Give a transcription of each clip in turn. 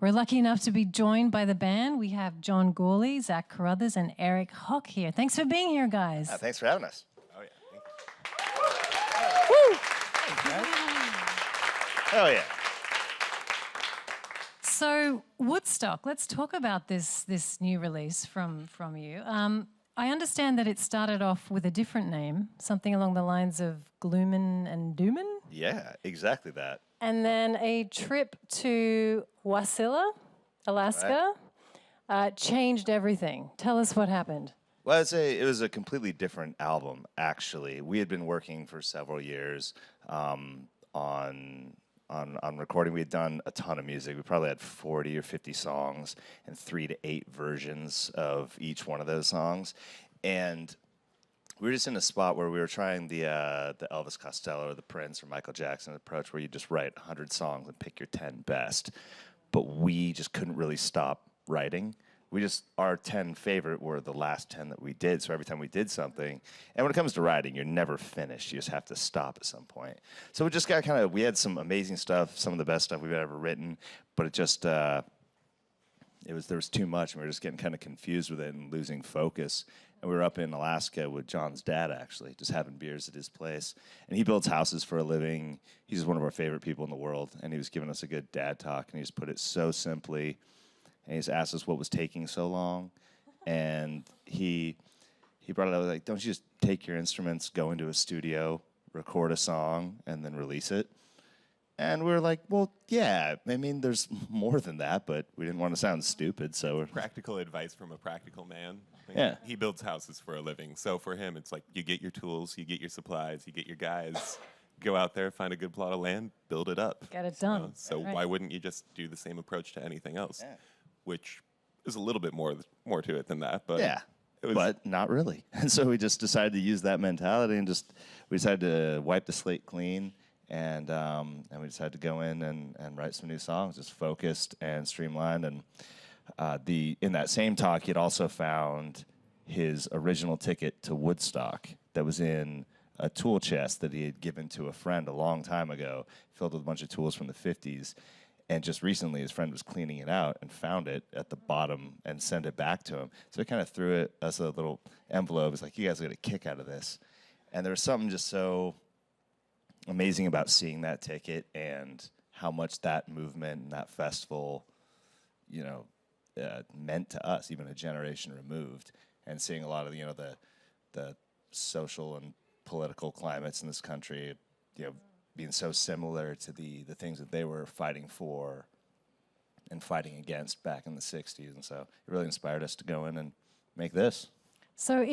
We're lucky enough to be joined by the band. We have John Gourley, Zach Carruthers, and Eric Hock here. Thanks for being here, guys. Thanks for having us. Oh, yeah. Woo! Hell yeah. So, Woodstock, let's talk about this new release from you. I understand that it started off with a different name, something along the lines of Gloomin' and Doomin'? Yeah, exactly that. And then a trip to Wasilla, Alaska, changed everything. Tell us what happened. Well, I'd say it was a completely different album, actually. We had been working for several years on recording. We had done a ton of music. We probably had 40 or 50 songs and 3 to 8 versions of each one of those songs. And we were just in a spot where we were trying the Elvis Costello or the Prince or Michael Jackson approach, where you just write 100 songs and pick your 10 best. But we just couldn't really stop writing. Our 10 favorite were the last 10 that we did. So every time we did something, and when it comes to writing, you're never finished. You just have to stop at some point. So we just got we had some amazing stuff, some of the best stuff we've ever written, but it just, there was too much, and we were just getting kind of confused with it and losing focus. And we were up in Alaska with John's dad, actually, just having beers at his place. And he builds houses for a living. He's just one of our favorite people in the world. And he was giving us a good dad talk, and he just put it so simply. And he just asked us what was taking so long. And he brought it up like, don't you just take your instruments, go into a studio, record a song, and then release it? And we were like, well, yeah, I mean, there's more than that, but we didn't want to sound stupid, so... Practical advice from a practical man. Yeah. He builds houses for a living. So for him, it's like you get your tools, you get your supplies, you get your guys, go out there, find a good plot of land, build it up. Get it done. So Right. why wouldn't you just do the same approach to anything else? Yeah. Which is a little bit more to it than that, but Yeah, but not really. And so we just decided to use that mentality, and we decided to wipe the slate clean, and we decided to go in and write some new songs, just focused and streamlined. And in that same talk, he'd also found his original ticket to Woodstock that was in a tool chest that he had given to a friend a long time ago, filled with a bunch of tools from the 50s. And just recently, his friend was cleaning it out and found it at the bottom and sent it back to him. So he kind of threw us a little envelope. It's like, you guys will get a kick out of this. And there was something just so amazing about seeing that ticket and how much that movement and that festival, meant to us, even a generation removed. And seeing a lot of, the social and political climates in this country, being so similar to the things that they were fighting for and fighting against back in the 60s. And so it really inspired us to go in and make this. So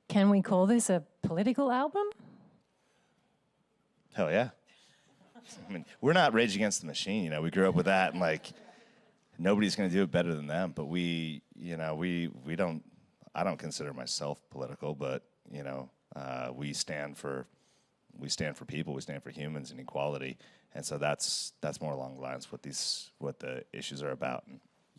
can we call this a political album? Hell yeah. I mean, we're not Rage Against the Machine, we grew up with that, and nobody's going to do it better than them. But I don't consider myself political, but, we stand for people, we stand for humans and equality, and so that's more along the lines what the issues are about.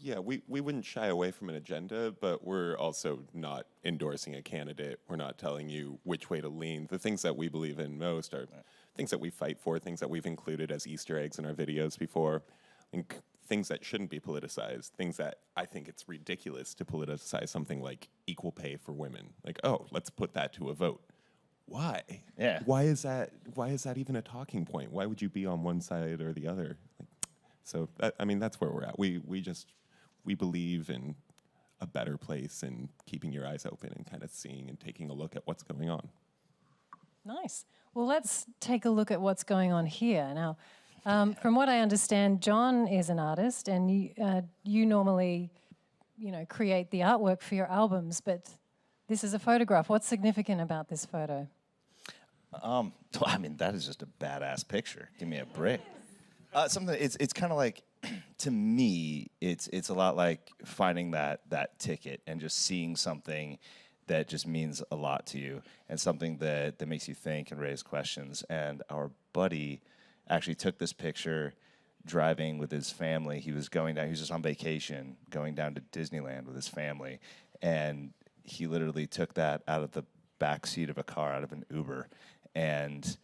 yeah, we wouldn't shy away from an agenda, but we're also not endorsing a candidate. We're not telling you which way to lean. The things that we believe in most are things that we fight for, things that we've included as Easter eggs in our videos before, things that shouldn't be politicized, things that I think it's ridiculous to politicize something like equal pay for women. Let's put that to a vote. Why? Yeah. Why is that even a talking point? Why would you be on one side or the other? That's where we're at. We believe in a better place and keeping your eyes open and kind of seeing and taking a look at what's going on. Nice. Well, let's take a look at what's going on here. Now, from what I understand, John is an artist, and you normally, create the artwork for your albums, but this is a photograph. What's significant about this photo? That is just a badass picture. Give me a break. It's kind of like, to me, it's a lot like finding that ticket and just seeing something that just means a lot to you, and something that makes you think and raise questions. And our buddy actually took this picture driving with his family. He was just on vacation, going down to Disneyland with his family, and he literally took that out of the back seat of a car, out of an Uber, and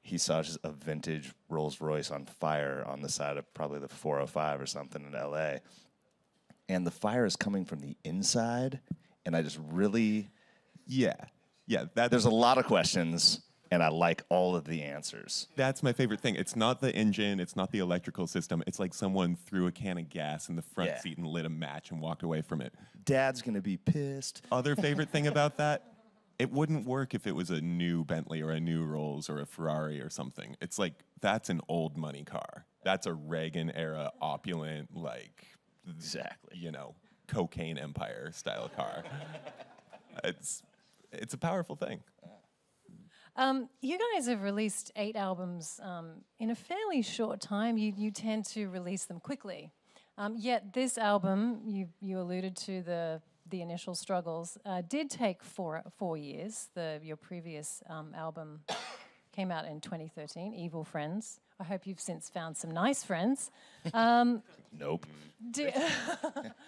he saw just a vintage Rolls Royce on fire on the side of probably the 405 or something in LA. And the fire is coming from the inside, and I just really, Yeah. there's a lot of questions, and I like all of the answers. That's my favorite thing. It's not the engine. It's not the electrical system. It's like someone threw a can of gas in the front Yeah. seat and lit a match and walked away from it. Dad's going to be pissed. Other favorite thing about that, it wouldn't work if it was a new Bentley or a new Rolls or a Ferrari or something. It's like, that's an old money car. That's a Reagan era opulent, like, Exactly. you know, cocaine empire style car. It's a powerful thing. You guys have released 8 albums in a fairly short time. You tend to release them quickly. Yet this album, you alluded to the initial struggles, did take 4 years. Your previous album came out in 2013, Evil Friends. I hope you've since found some nice friends. Nope.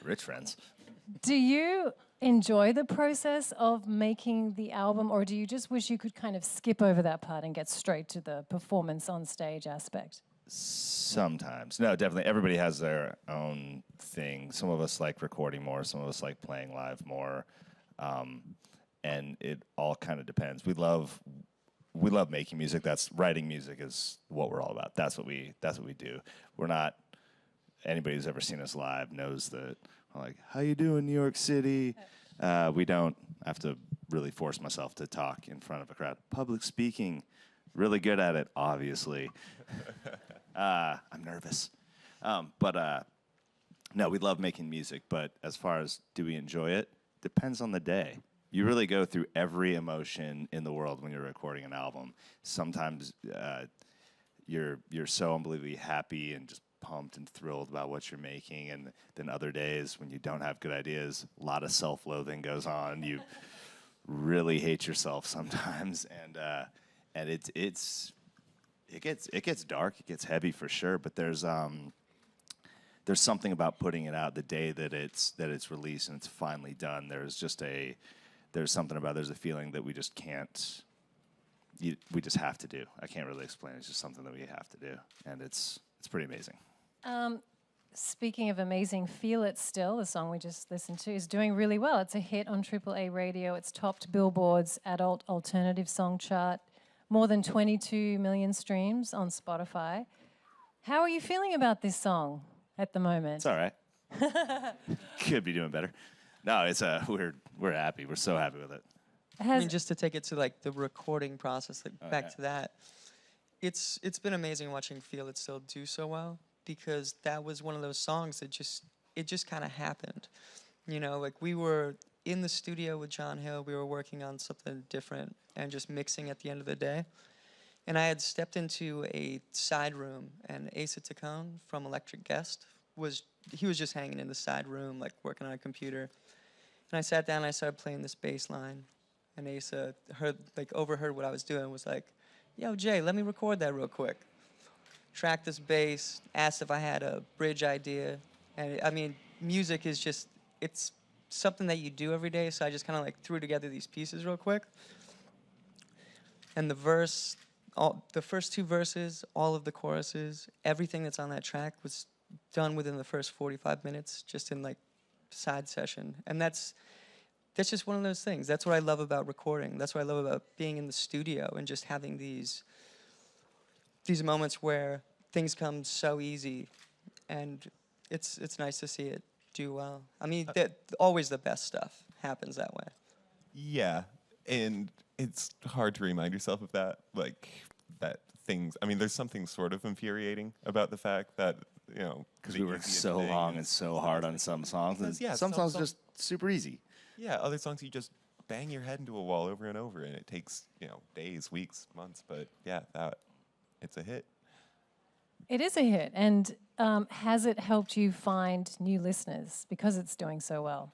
Rich friends. Do you enjoy the process of making the album, or do you just wish you could kind of skip over that part and get straight to the performance on stage aspect? Sometimes. No, definitely. Everybody has their own thing. Some of us like recording more. Some of us like playing live more. And it all kind of depends. We love making music. Writing music is what we're all about. That's what we do. We're not, anybody who's ever seen us live knows that, like, how you doing, New York City? We don't have to really force myself to talk in front of a crowd. Public speaking, really good at it, obviously. I'm nervous. No, we love making music, but as far as do we enjoy it, depends on the day. You really go through every emotion in the world when you're recording an album. Sometimes you're so unbelievably happy and just pumped and thrilled about what you're making, and then other days when you don't have good ideas, a lot of self-loathing goes on. You really hate yourself sometimes, and it gets dark, it gets heavy for sure. But there's something about putting it out the day that it's released and it's finally done. There's a feeling that we just can't. We just have to do. I can't really explain. It's just something that we have to do, and it's pretty amazing. Speaking of amazing, Feel It Still, the song we just listened to, is doing really well. It's a hit on AAA radio. It's topped Billboard's adult alternative song chart, more than 22 million streams on Spotify. How are you feeling about this song at the moment? It's all right. Could be doing better. No, it's we're happy. We're so happy with it. I mean, just to take it to like the recording process, like back to that, it's been amazing watching Feel It Still do so well, because that was one of those songs that just kind of happened. You know, like we were in the studio with John Hill, we were working on something different and just mixing at the end of the day. And I had stepped into a side room, and Asa Taccone from Electric Guest was just hanging in the side room, like working on a computer. And I sat down and I started playing this bass line. And Asa overheard what I was doing and was like, "Yo, Jay, let me record that real quick." Tracked this bass, asked if I had a bridge idea. And I mean, music is just, it's something that you do every day. So I just kind of like threw together these pieces real quick. And the first 2 verses, all of the choruses, everything that's on that track was done within the first 45 minutes, just in like side session. And that's just one of those things. That's what I love about recording. That's what I love about being in the studio and just having these moments where things come so easy, and it's nice to see it do well. I mean, always the best stuff happens that way. Yeah, and it's hard to remind yourself of that, like that things. I mean, there's something sort of infuriating about the fact that, you know, Because we work so long and so hard on some songs, and Yeah, some some songs songs- just super easy. Yeah, other songs you just bang your head into a wall over and over, and it takes, you know, days, weeks, months. But yeah, it's a hit. It is a hit. And has it helped you find new listeners because it's doing so well?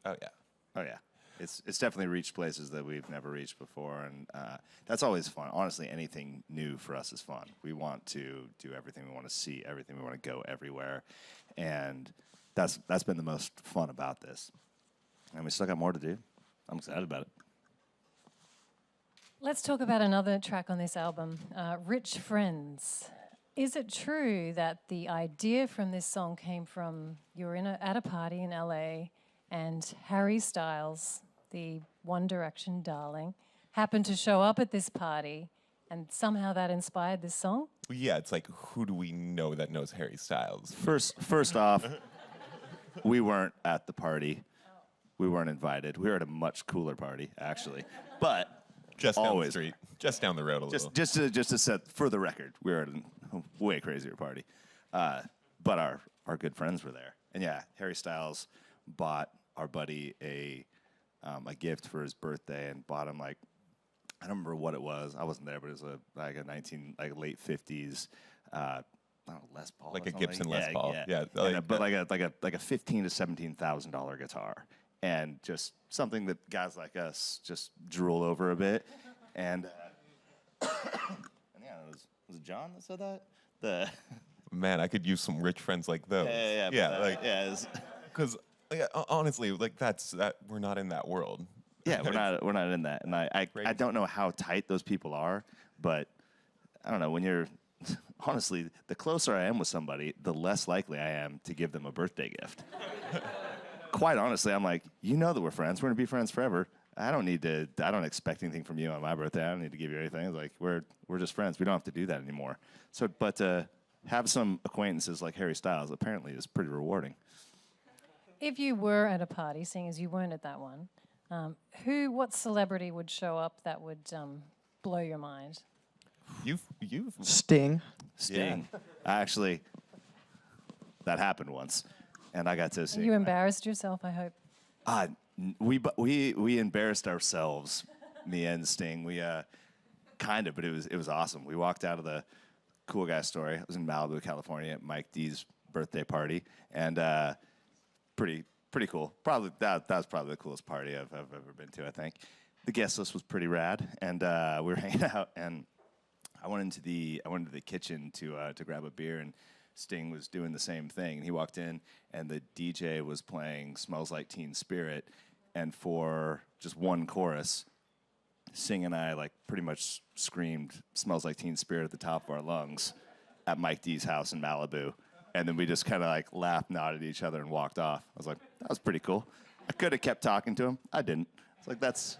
Oh yeah. Oh yeah, it's definitely reached places that we've never reached before, and that's always fun. Honestly, anything new for us is fun. We want to do everything. We want to see everything. We want to go everywhere, and that's been the most fun about this. And we still got more to do. I'm excited about it. Let's talk about another track on this album, Rich Friends. Is it true that the idea from this song came from you were at a party in LA and Harry Styles, the One Direction darling, happened to show up at this party and somehow that inspired this song? Yeah, it's like, who do we know that knows Harry Styles? First off, we weren't at the party. We weren't invited. We were at a much cooler party, actually. But Just down always, the street, just down the road a little. just to set for the record, we were at a way crazier party. But our good friends were there, and yeah, Harry Styles bought our buddy a gift for his birthday and bought him like, I don't remember what it was. I wasn't there, but it was like a late 50s. I don't know, Les Paul. Like or a Gibson something. Les Paul. Yeah, but like a $15,000 to $17,000 guitar, and just something that guys like us just drool over a bit. And, and yeah, was it John that said that? Man, I could use some rich friends like those. Yeah. Because honestly, like we're not in that world. Yeah, we're not in that, and I don't know how tight those people are, but I don't know, when you're honestly, the closer I am with somebody, the less likely I am to give them a birthday gift. Quite honestly, I'm like, you know that we're friends. We're gonna be friends forever. I don't expect anything from you on my birthday. I don't need to give you anything. It's like we're just friends. We don't have to do that anymore. So, but to have some acquaintances like Harry Styles apparently is pretty rewarding. If you were at a party, seeing as you weren't at that one, what celebrity would show up that would blow your mind? You've Sting. Sting. Actually, that happened once, and I got to see. You embarrassed yourself, I hope. We embarrassed ourselves, me and Sting. We kind of, but it was awesome. We walked out of the Cool Guy Store. I was in Malibu, California, at Mike D's birthday party, and pretty cool. Probably that was probably the coolest party I've ever been to. I think the guest list was pretty rad, and we were hanging out. And I went into the kitchen to grab a beer, and Sting was doing the same thing. And he walked in, and the DJ was playing "Smells Like Teen Spirit," and for just one chorus, Sting and I like pretty much screamed "Smells Like Teen Spirit" at the top of our lungs at Mike D's house in Malibu. And then we just kind of like laughed, nodded at each other, and walked off. I was like, that was pretty cool. I could have kept talking to him. I didn't. It's like, that's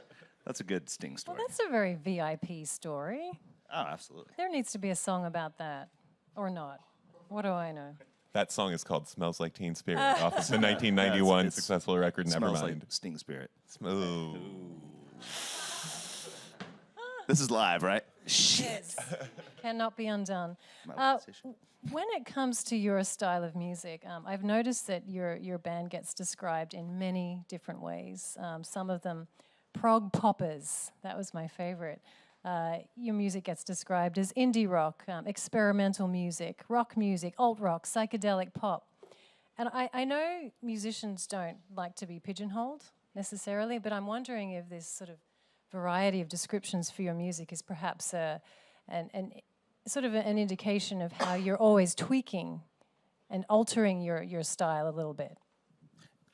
a good Sting story. Well, that's a very VIP story. Oh, absolutely. There needs to be a song about that, or not. What do I know? That song is called "Smells Like Teen Spirit" off of the 1991 it's successful record Smells Nevermind. like Sting Spirit. Ooh. This is live, right? Yes. Cannot be undone. My position. When it comes to your style of music, I've noticed that your band gets described in many different ways. Some of them prog poppers. That was my favorite. Your music gets described as indie rock, experimental music, rock music, alt rock, psychedelic pop. And I know musicians don't like to be pigeonholed necessarily, but I'm wondering if this sort of variety of descriptions for your music is perhaps an indication of how you're always tweaking and altering your style a little bit.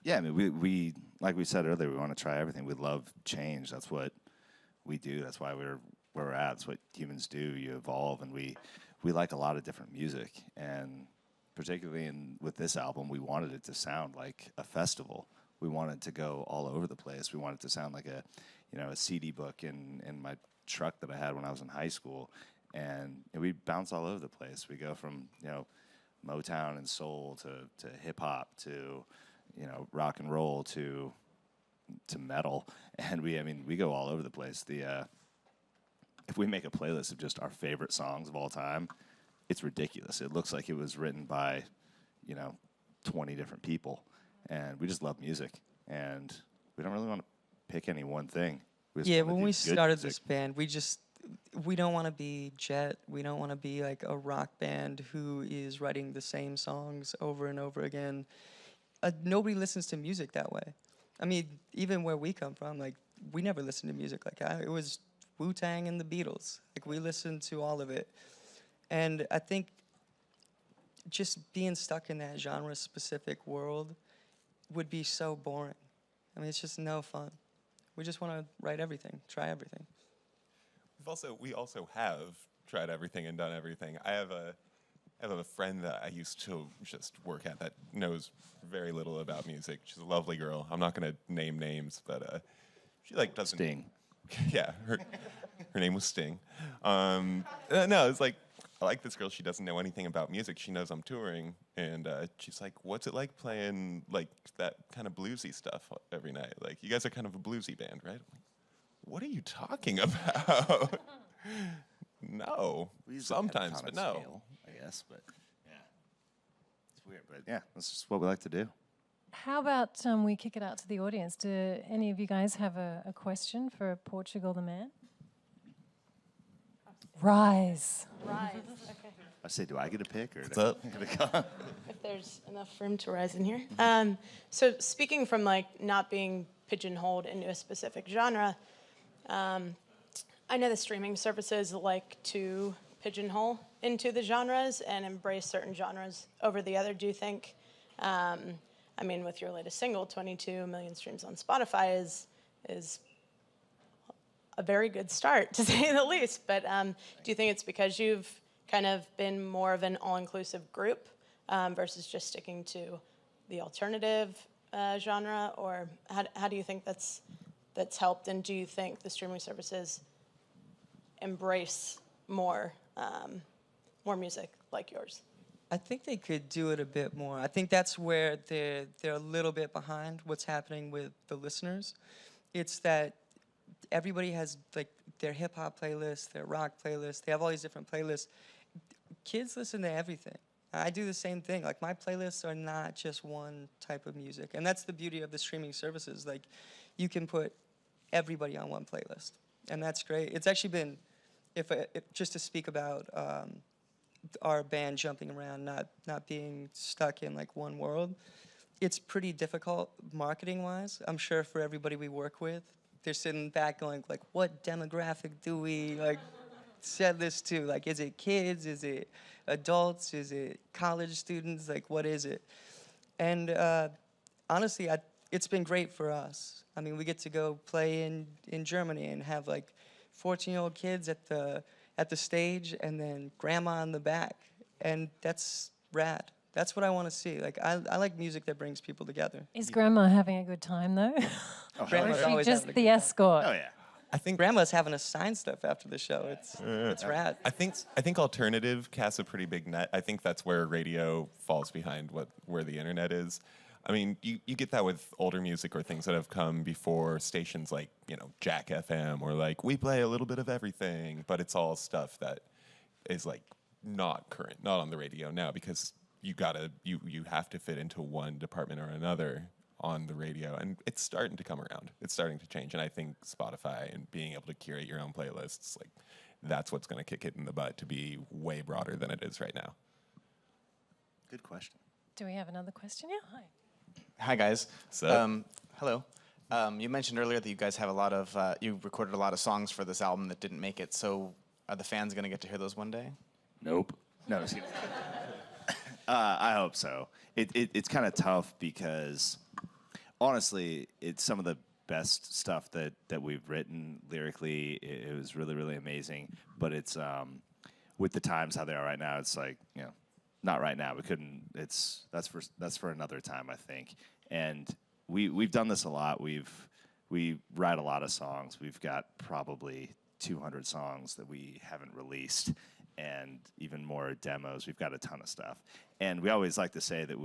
Yeah, I mean, we like we said earlier, we want to try everything. We love change. That's what we do. That's why we're where we're at. It's what humans do. You evolve, and we like a lot of different music. And particularly with this album, we wanted it to sound like a festival. We wanted to go all over the place. We wanted it to sound like a CD book in my truck that I had when I was in high school. And we bounce all over the place. We go from Motown and soul to hip hop to rock and roll to metal, and we go all over the place. If we make a playlist of just our favorite songs of all time, it's ridiculous. It looks like it was written by 20 different people, and we just love music, and we don't really want to pick any one thing. When we started this band, we don't want to be Jet. We don't want to be like a rock band who is writing the same songs over and over again. Nobody listens to music that way. I mean, even where we come from, like, we never listened to music like that. It was Wu-Tang and the Beatles. Like, we listened to all of it. And I think just being stuck in that genre-specific world would be so boring. I mean, it's just no fun. We just want to write everything, try everything. we also have tried everything and done everything. I have a friend that I used to just work at that knows very little about music. She's a lovely girl. I'm not going to name names, but she like doesn't. Sting. Yeah, her name was Sting. No, it's like, I like this girl. She doesn't know anything about music. She knows I'm touring, and she's like, "What's it like playing like that kind of bluesy stuff every night? Like, you guys are kind of a bluesy band, right?" I'm like, what are you talking about? No, We use sometimes, a but pentatonic no. scale, I guess, but yeah, it's weird, but yeah, that's just what we like to do. How about we kick it out to the audience? Do any of you guys have a question for Portugal the Man? Rise. Rise. Okay. I say, do I get a pick or? What's up? If there's enough room to rise in here. So speaking from like not being pigeonholed into a specific genre, I know the streaming services like to pigeonhole into the genres and embrace certain genres over the other. Do you think? I mean, with your latest single, 22 million streams on Spotify is a very good start, to say the least. But do you think it's because you've kind of been more of an all-inclusive group versus just sticking to the alternative genre? Or how do you think that's helped? And do you think the streaming services embrace more music like yours? I think they could do it a bit more. I think that's where they're a little bit behind what's happening with the listeners. It's that everybody has like their hip hop playlist, their rock playlist. They have all these different playlists. Kids listen to everything. I do the same thing. Like my playlists are not just one type of music, and that's the beauty of the streaming services. Like you can put everybody on one playlist, and that's great. It's actually been, if just to speak about our band jumping around, not being stuck in like one world, it's pretty difficult marketing-wise. I'm sure for everybody we work with, they're sitting back going like, what demographic do we like set this to? Like, is it kids? Is it adults? Is it college students? Like, what is it? And honestly, it's been great for us. I mean, we get to go play in Germany and have like 14-year-old kids at the stage and then grandma in the back. And that's rad. That's what I want to see. Like, I like music that brings people together. Is Grandma having a good time though? Oh, Or Grandma's is she always just having a the good time. escort? oh yeah. I think Grandma's having us sign stuff after the show. It's rad. I think alternative casts a pretty big net. I think that's where radio falls behind where the internet is. I mean, you get that with older music or things that have come before stations like, Jack FM or like we play a little bit of everything, but it's all stuff that is like not current, not on the radio now because you have to fit into one department or another on the radio, and it's starting to come around. It's starting to change, and I think Spotify and being able to curate your own playlists, like that's what's going to kick it in the butt to be way broader than it is right now. Good question. Do we have another question? Yeah, hi. Hi, guys. What's up? Hello. You mentioned earlier that you guys have a lot of, you recorded a lot of songs for this album that didn't make it. So are the fans going to get to hear those one day? Nope. No, just kidding. I hope so. It's kind of tough because, honestly, it's some of the best stuff that we've written lyrically. It was really, really amazing. But it's with the times how they are right now. It's like not right now. We couldn't. That's for another time, I think. And we've done this a lot. We write a lot of songs. We've got probably 200 songs that we haven't released, and even more demos. We've got a ton of stuff, and we always like to say that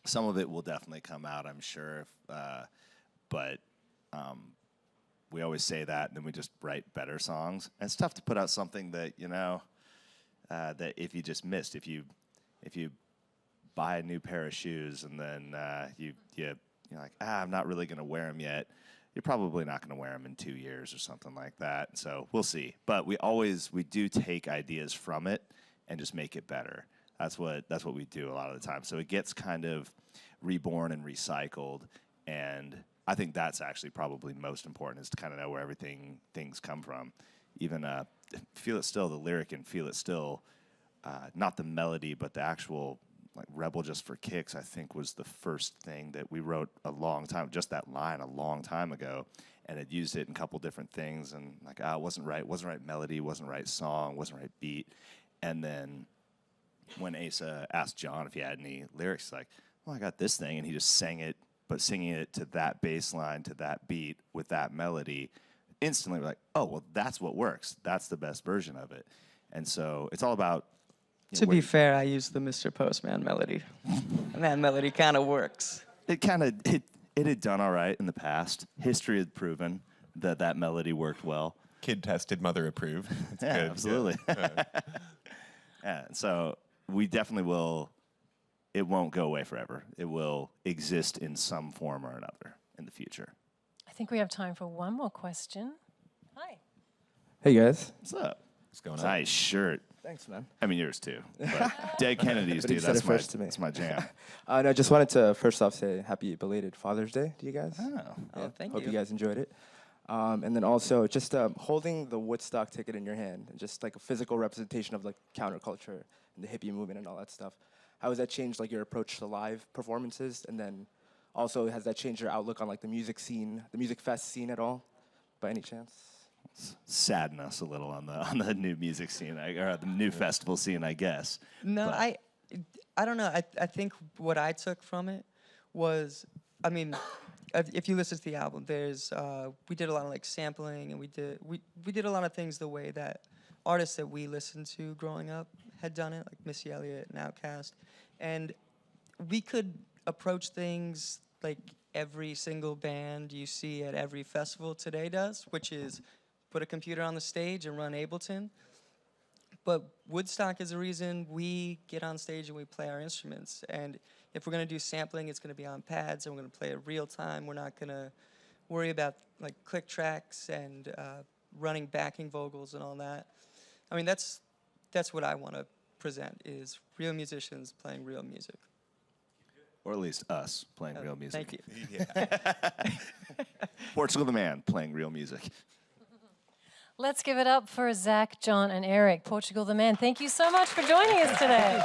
some of it will definitely come out, I'm sure. But we always say that, and then we just write better songs. And it's tough to put out something that that if you just missed, if you buy a new pair of shoes and then you're like, I'm not really going to wear them yet. You're probably not going to wear them in 2 years or something like that. So we'll see. But we do take ideas from it and just make it better. That's what we do a lot of the time. So it gets kind of reborn and recycled. And I think that's actually probably most important, is to kind of know where things come from. Even Feel It Still, the lyric and Feel It Still, not the melody, but the actual like Rebel Just for Kicks, I think was the first thing that we wrote a long time, just that line a long time ago, and had used it in a couple different things, and like, it wasn't right melody, wasn't right song, wasn't right beat. And then when Asa asked John if he had any lyrics, like, well, I got this thing, and he just sang it, but singing it to that bass line, to that beat, with that melody, instantly we're like, oh, well, that's what works. That's the best version of it. And so it's all about... To be fair, I used the Mr. Postman melody, and that melody kind of works. It had done all right in the past. History had proven that that melody worked well. Kid tested, mother approved. That's Yeah, good. absolutely. Yeah. Yeah, so we definitely will. It won't go away forever. It will exist in some form or another in the future. I think we have time for one more question. Hi. Hey guys. What's up? What's going on? Nice shirt. Thanks, man. I mean, yours too. But Dead Kennedys, But you dude. said That's it first to me. That's my jam. No, I just wanted to first off say happy belated Father's Day to you guys. Oh. Oh, thank Hope you. you guys enjoyed it. And then also just holding the Woodstock ticket in your hand, and just like a physical representation of like counterculture and the hippie movement and all that stuff. How has that changed like your approach to live performances? And then also, has that changed your outlook on like the music scene, the music fest scene at all, by any chance? Sadden us a little on the new music scene, or the new festival scene, I guess. No, But- I don't know. I think what I took from it was, I mean, if you listen to the album, there's we did a lot of like sampling, and we did a lot of things the way that artists that we listened to growing up had done it, like Missy Elliott and Outkast, and we could approach things like every single band you see at every festival today does, which is put a computer on the stage and run Ableton. But Woodstock is the reason we get on stage and we play our instruments. And if we're going to do sampling, it's going to be on pads, and we're going to play it real time. We're not going to worry about like click tracks and running backing vocals and all that. I mean, that's what I want to present, is real musicians playing real music. Or at least us playing real music. Thank you. Yeah. Portugal the Man playing real music. Let's give it up for Zach, John, and Eric. Portugal the Man, thank you so much for joining us today.